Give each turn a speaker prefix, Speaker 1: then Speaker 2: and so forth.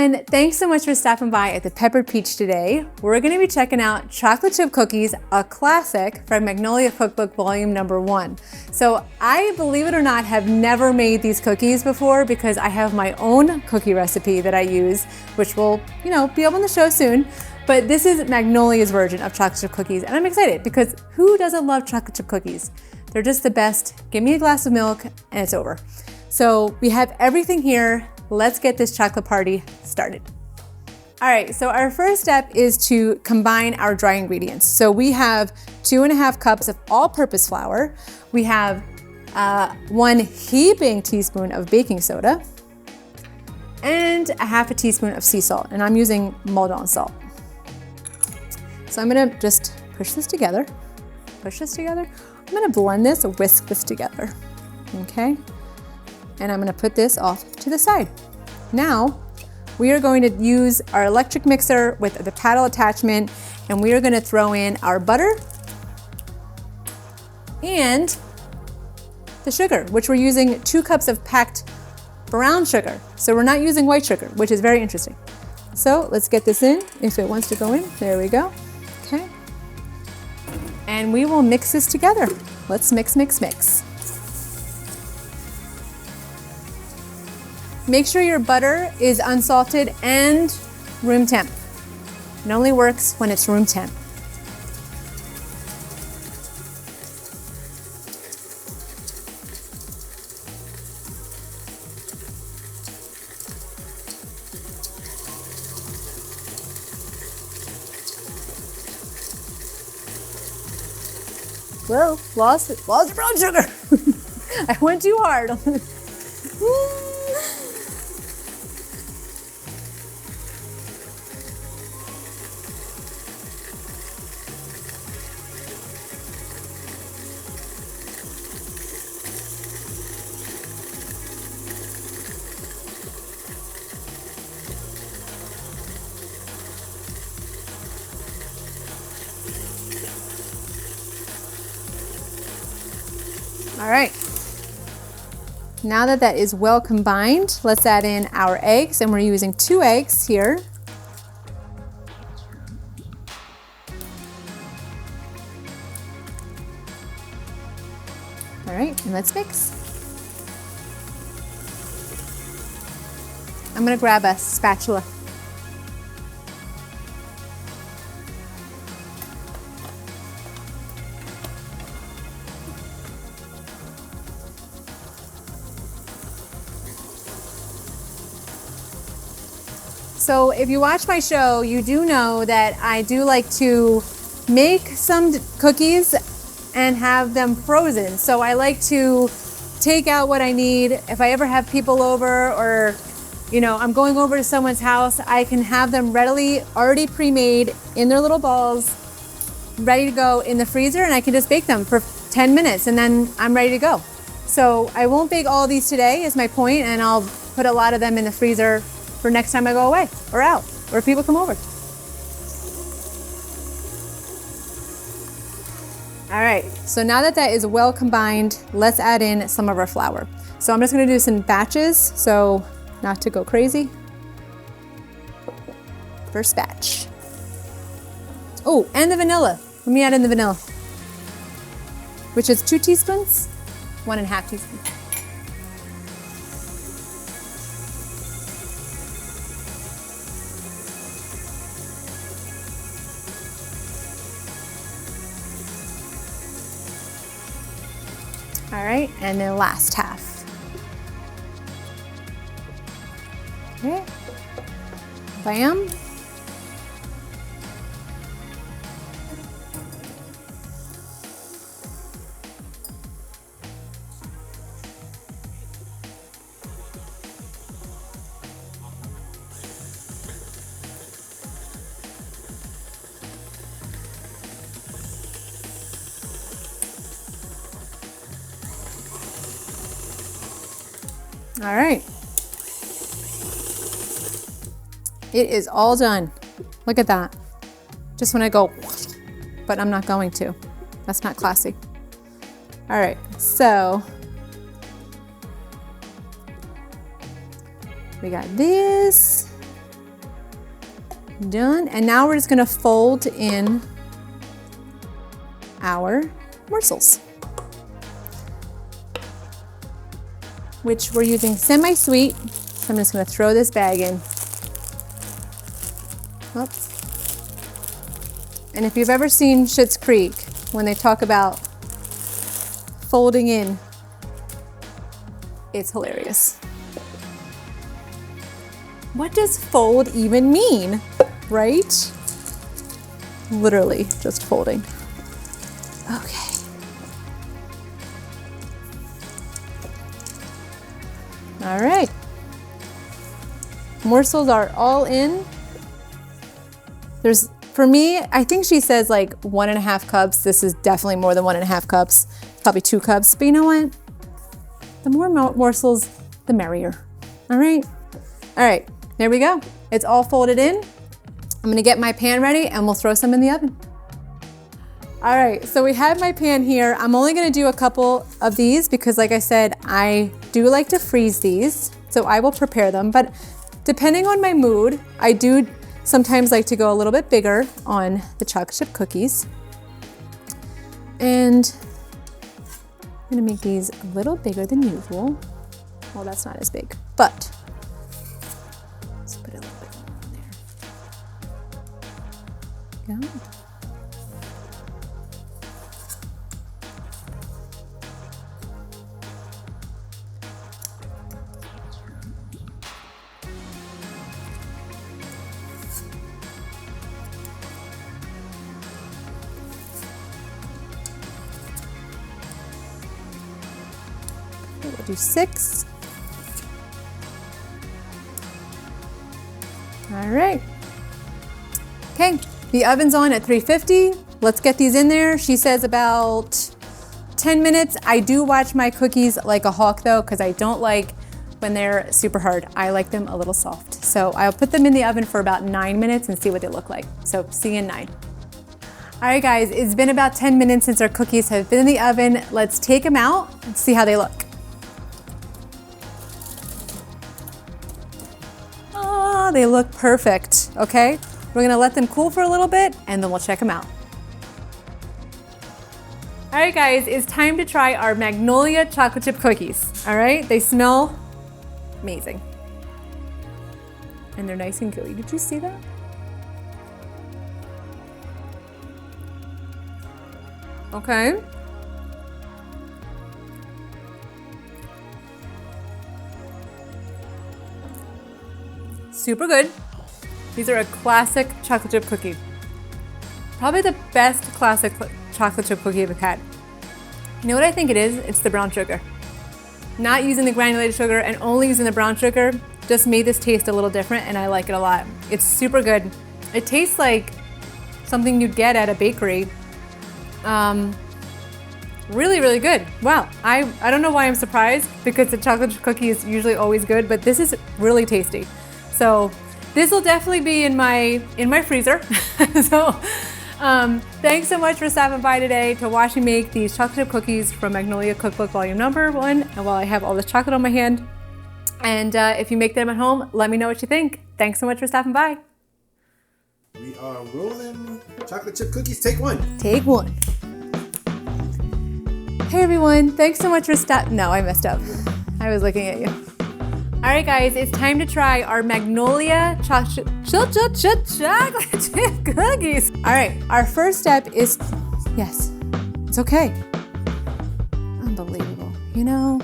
Speaker 1: everyone, thanks so much for stopping by at the Peppered Peach today. We're going to be checking out chocolate chip cookies, a classic from Magnolia Cookbook Volume number 1. So I, believe it or not, have never made these cookies before because I have my own cookie recipe that I use, which will, be up on the show soon. But this is Magnolia's version of chocolate chip cookies, and I'm excited because who doesn't love chocolate chip cookies? They're just the best. Give me a glass of milk and it's over. So we have everything here. Let's get this chocolate party started. All right, so our first step is to combine our dry ingredients. So we have 2.5 cups of all-purpose flour. We have 1 heaping teaspoon of baking soda and 1/2 teaspoon of sea salt. And I'm using Maldon salt. So I'm gonna just push this together. I'm gonna blend this, or whisk this together, okay? And I'm gonna put this off to the side. Now, we are going to use our electric mixer with the paddle attachment, and we are gonna throw in our butter and the sugar, which we're using 2 cups of packed brown sugar. So we're not using white sugar, which is very interesting. So let's get this in, if it wants to go in. There we go, okay. And we will mix this together. Let's mix, mix, mix. Make sure your butter is unsalted and room temp. It only works when it's room temp. Whoa, lost the brown sugar. I went too hard. All right, now that that is well combined, let's add in our eggs, and we're using 2 eggs here. All right, and let's mix. I'm gonna grab a spatula. So if you watch my show, you do know that I do like to make some cookies and have them frozen. So I like to take out what I need. If I ever have people over, or I'm going over to someone's house, I can have them readily, already pre-made in their little balls, ready to go in the freezer, and I can just bake them for 10 minutes and then I'm ready to go. So I won't bake all these today is my point, and I'll put a lot of them in the freezer for next time I go away or out, or if people come over. All right, so now that that is well combined, let's add in some of our flour. So I'm just gonna do this in batches, so not to go crazy. First batch. Oh, and the vanilla. Let me add in the vanilla, which is 2 teaspoons, 1.5 teaspoons. All right, and then last half. Okay, bam. All right. It is all done. Look at that. Just when I go, but I'm not going to. That's not classy. All right, so we got this. Done. And now we're just gonna fold in our morsels, which we're using semi-sweet. So I'm just gonna throw this bag in. Oops. And if you've ever seen Schitt's Creek, when they talk about folding in, it's hilarious. What does fold even mean, right? Literally just folding. Okay. All right. Morsels are all in. For me, I think she says like 1.5 cups. This is definitely more than 1.5 cups, probably 2 cups. But you know what? The more morsels, the merrier. All right. All right, there we go. It's all folded in. I'm gonna get my pan ready and we'll throw some in the oven. All right, so we have my pan here. I'm only gonna do a couple of these because like I said, I do like to freeze these. So I will prepare them, but depending on my mood, I do sometimes like to go a little bit bigger on the chocolate chip cookies. And I'm gonna make these a little bigger than usual. Well, that's not as big, but let's put a little bit more on there. Go. We'll do 6. All right. Okay, the oven's on at 350. Let's get these in there. She says about 10 minutes. I do watch my cookies like a hawk though, because I don't like when they're super hard. I like them a little soft. So I'll put them in the oven for about 9 minutes and see what they look like. So see you in 9. All right guys, it's been about 10 minutes since our cookies have been in the oven. Let's take them out and see how they look. Oh, they look perfect, okay? We're gonna let them cool for a little bit and then we'll check them out. All right guys, it's time to try our Magnolia chocolate chip cookies, all right? They smell amazing. And they're nice and gooey. Did you see that? Okay. Super good. These are a classic chocolate chip cookie. Probably the best classic chocolate chip cookie I've had. You know what I think it is? It's the brown sugar. Not using the granulated sugar and only using the brown sugar just made this taste a little different and I like it a lot. It's super good. It tastes like something you'd get at a bakery. Really, really good. Wow, I don't know why I'm surprised because the chocolate chip cookie is usually always good, but this is really tasty. So this will definitely be in my freezer. So thanks so much for stopping by today to watch me make these chocolate chip cookies from Magnolia Cookbook Volume Number 1. And while I have all this chocolate on my hand, and if you make them at home, let me know what you think. Thanks so much for stopping by.
Speaker 2: We are rolling chocolate chip cookies. Take one.
Speaker 1: Take one. Hey everyone, thanks so much for No, I messed up. I was looking at you. All right guys, it's time to try our Magnolia chocolate chip cookies. All right, our first step is, yes, it's okay. Unbelievable, you know?